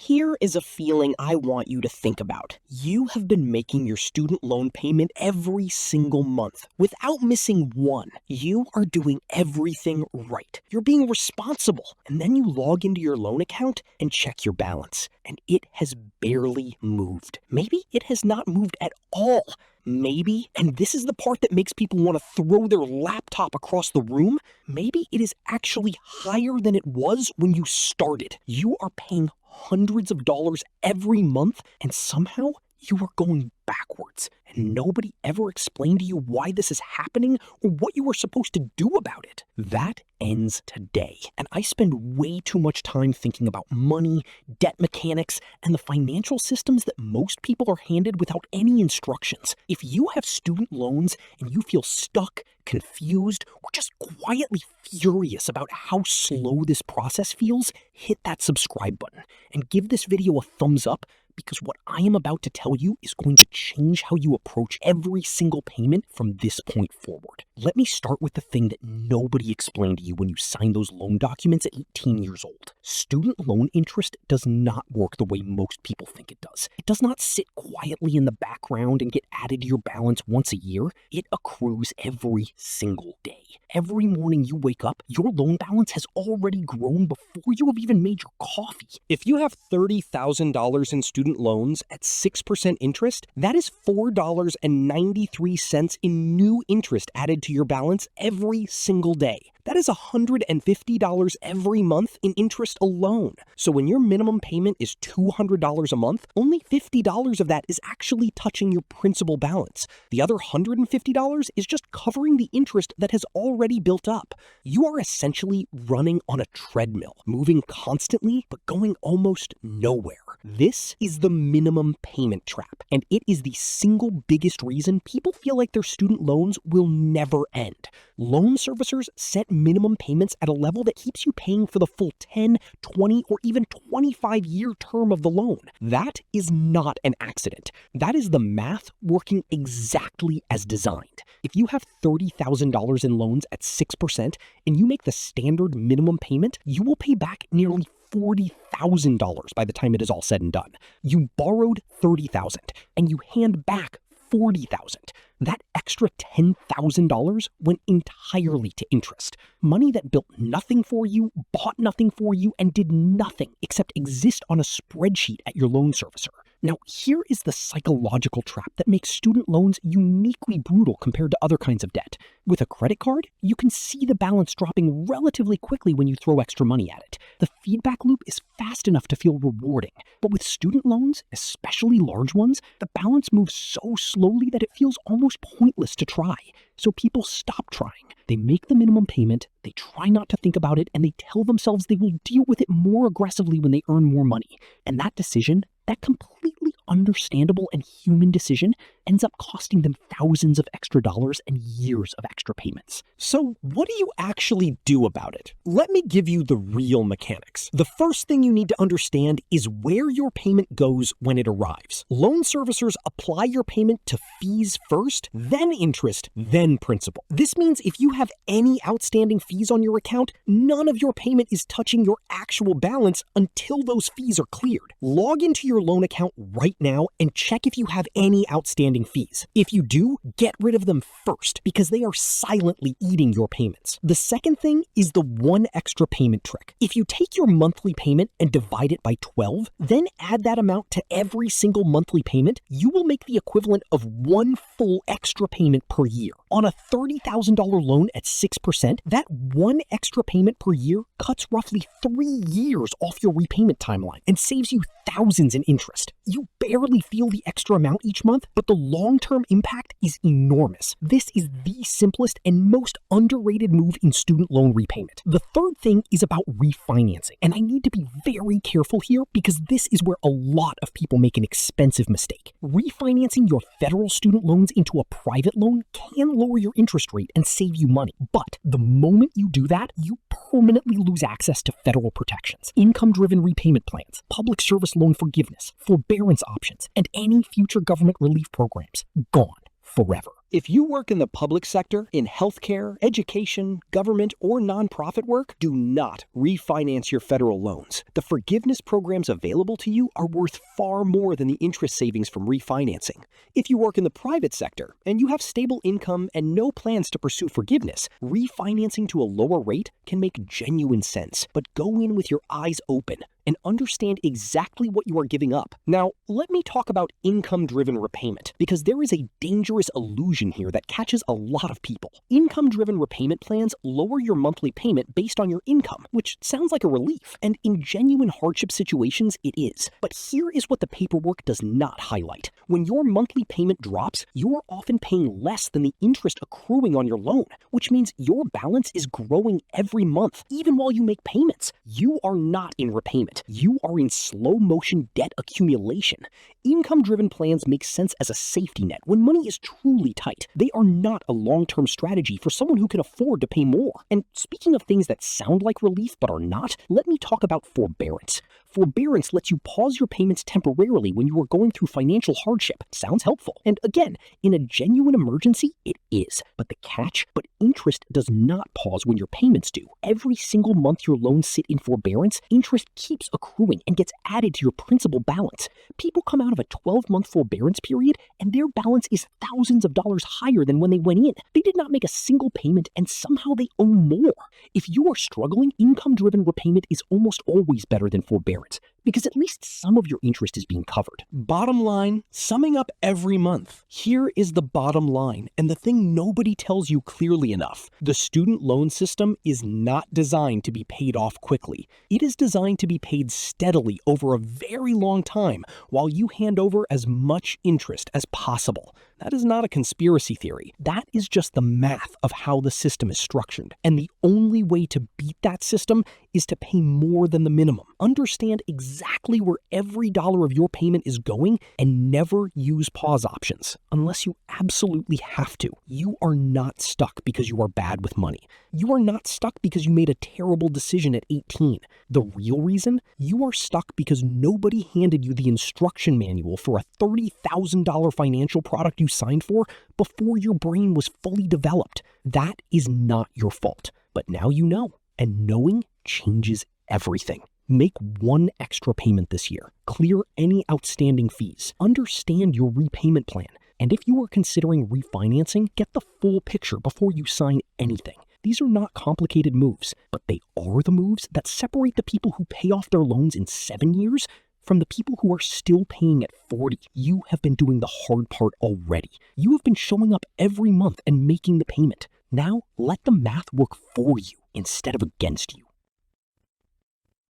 Here is a feeling I want you to think about. You have been making your student loan payment every single month without missing one. You are doing everything right. You're being responsible. And then you log into your loan account and check your balance. And it has barely moved. Maybe it has not moved at all. Maybe, and this is the part that makes people want to throw their laptop across the room, maybe it is actually higher than it was when you started. You are paying hundreds of dollars every month, and somehow you are going backwards. And nobody ever explained to you why this is happening or what you were supposed to do about it. That ends today. And I spend way too much time thinking about money, debt mechanics, and the financial systems that most people are handed without any instructions. If you have student loans and you feel stuck, confused, or just quietly furious about how slow this process feels, hit that subscribe button and give this video a thumbs up, because what I am about to tell you is going to change how you approach every single payment from this point forward. Let me start with the thing that nobody explained to you when you signed those loan documents at 18 years old. Student loan interest does not work the way most people think it does. It does not sit quietly in the background and get added to your balance once a year. It accrues every single day. Every morning you wake up, your loan balance has already grown before you have even made your coffee. If you have $30,000 in student loans at 6% interest, that is $4.93 in new interest added to your balance every single day. That is $150 every month in interest alone. So when your minimum payment is $200 a month, only $50 of that is actually touching your principal balance. The other $150 is just covering the interest that has already built up. You are essentially running on a treadmill, moving constantly, but going almost nowhere. This is the minimum payment trap, and it is the single biggest reason people feel like their student loans will never end. Loan servicers set minimum payments at a level that keeps you paying for the full 10, 20, or even 25-year term of the loan. That is not an accident. That is the math working exactly as designed. If you have $30,000 in loans at 6% and you make the standard minimum payment, you will pay back nearly $40,000 by the time it is all said and done. You borrowed $30,000 and you hand back $40,000. That extra $10,000 went entirely to interest. Money that built nothing for you, bought nothing for you, and did nothing except exist on a spreadsheet at your loan servicer. Now, here is the psychological trap that makes student loans uniquely brutal compared to other kinds of debt. With a credit card, you can see the balance dropping relatively quickly when you throw extra money at it. The feedback loop is fast enough to feel rewarding. But with student loans, especially large ones, the balance moves so slowly that it feels almost pointless to try. So people stop trying. They make the minimum payment, they try not to think about it, and they tell themselves they will deal with it more aggressively when they earn more money. And that decision, that completely understandable and human decision, ends up costing them thousands of extra dollars and years of extra payments. So what do you actually do about it? Let me give you the real mechanics. The first thing you need to understand is where your payment goes when it arrives. Loan servicers apply your payment to fees first, then interest, then principal. This means if you have any outstanding fees on your account, none of your payment is touching your actual balance until those fees are cleared. Log into your loan account right now and check if you have any outstanding fees. If you do, get rid of them first because they are silently eating your payments. The second thing is the one extra payment trick. If you take your monthly payment and divide it by 12, then add that amount to every single monthly payment, you will make the equivalent of one full extra payment per year. On a $30,000 loan at 6%, that one extra payment per year cuts roughly 3 years off your repayment timeline and saves you thousands in interest. You barely feel the extra amount each month, but the long-term impact is enormous. This is the simplest and most underrated move in student loan repayment. The third thing is about refinancing, and I need to be very careful here because this is where a lot of people make an expensive mistake. Refinancing your federal student loans into a private loan can lower your interest rate and save you money, but the moment you do that, you permanently lose access to federal protections, income-driven repayment plans, public service loan forgiveness, forbearance options, and any future government relief programs. Gone forever. If you work in the public sector, in healthcare, education, government, or nonprofit work, do not refinance your federal loans. The forgiveness programs available to you are worth far more than the interest savings from refinancing. If you work in the private sector and you have stable income and no plans to pursue forgiveness, refinancing to a lower rate can make genuine sense. But go in with your eyes open and understand exactly what you are giving up. Now, let me talk about income-driven repayment, because there is a dangerous illusion here that catches a lot of people. Income-driven repayment plans lower your monthly payment based on your income, which sounds like a relief, and in genuine hardship situations, it is. But here is what the paperwork does not highlight. When your monthly payment drops, you are often paying less than the interest accruing on your loan, which means your balance is growing every month, even while you make payments. You are not in repayment. You are in slow-motion debt accumulation. Income-driven plans make sense as a safety net when money is truly tight. They are not a long-term strategy for someone who can afford to pay more. And speaking of things that sound like relief but are not, let me talk about forbearance. Forbearance lets you pause your payments temporarily when you are going through financial hardship. Sounds helpful. And again, in a genuine emergency, it is. But the catch? But interest does not pause when your payments do. Every single month your loans sit in forbearance, interest keeps accruing and gets added to your principal balance. People come out of a 12-month forbearance period and their balance is thousands of dollars higher than when they went in. They did not make a single payment and somehow they owe more. If you are struggling, income-driven repayment is almost always better than forbearance, because at least some of your interest is being covered. Bottom line, summing up every month, here is the bottom line, and the thing nobody tells you clearly enough. The student loan system is not designed to be paid off quickly. It is designed to be paid steadily over a very long time while you hand over as much interest as possible. That is not a conspiracy theory. That is just the math of how the system is structured. And the only way to beat that system is to pay more than the minimum. Understand exactly where every dollar of your payment is going and never use pause options unless you absolutely have to. You are not stuck because you are bad with money. You are not stuck because you made a terrible decision at 18. The real reason? You are stuck because nobody handed you the instruction manual for a $30,000 financial product you signed for before your brain was fully developed. That is not your fault. But now you know, and knowing changes everything. Make one extra payment this year. Clear any outstanding fees. Understand your repayment plan. And if you are considering refinancing, get the full picture before you sign anything. These are not complicated moves, but they are the moves that separate the people who pay off their loans in 7 years from the people who are still paying at 40. You have been doing the hard part already. You have been showing up every month and making the payment. Now, let the math work for you instead of against you.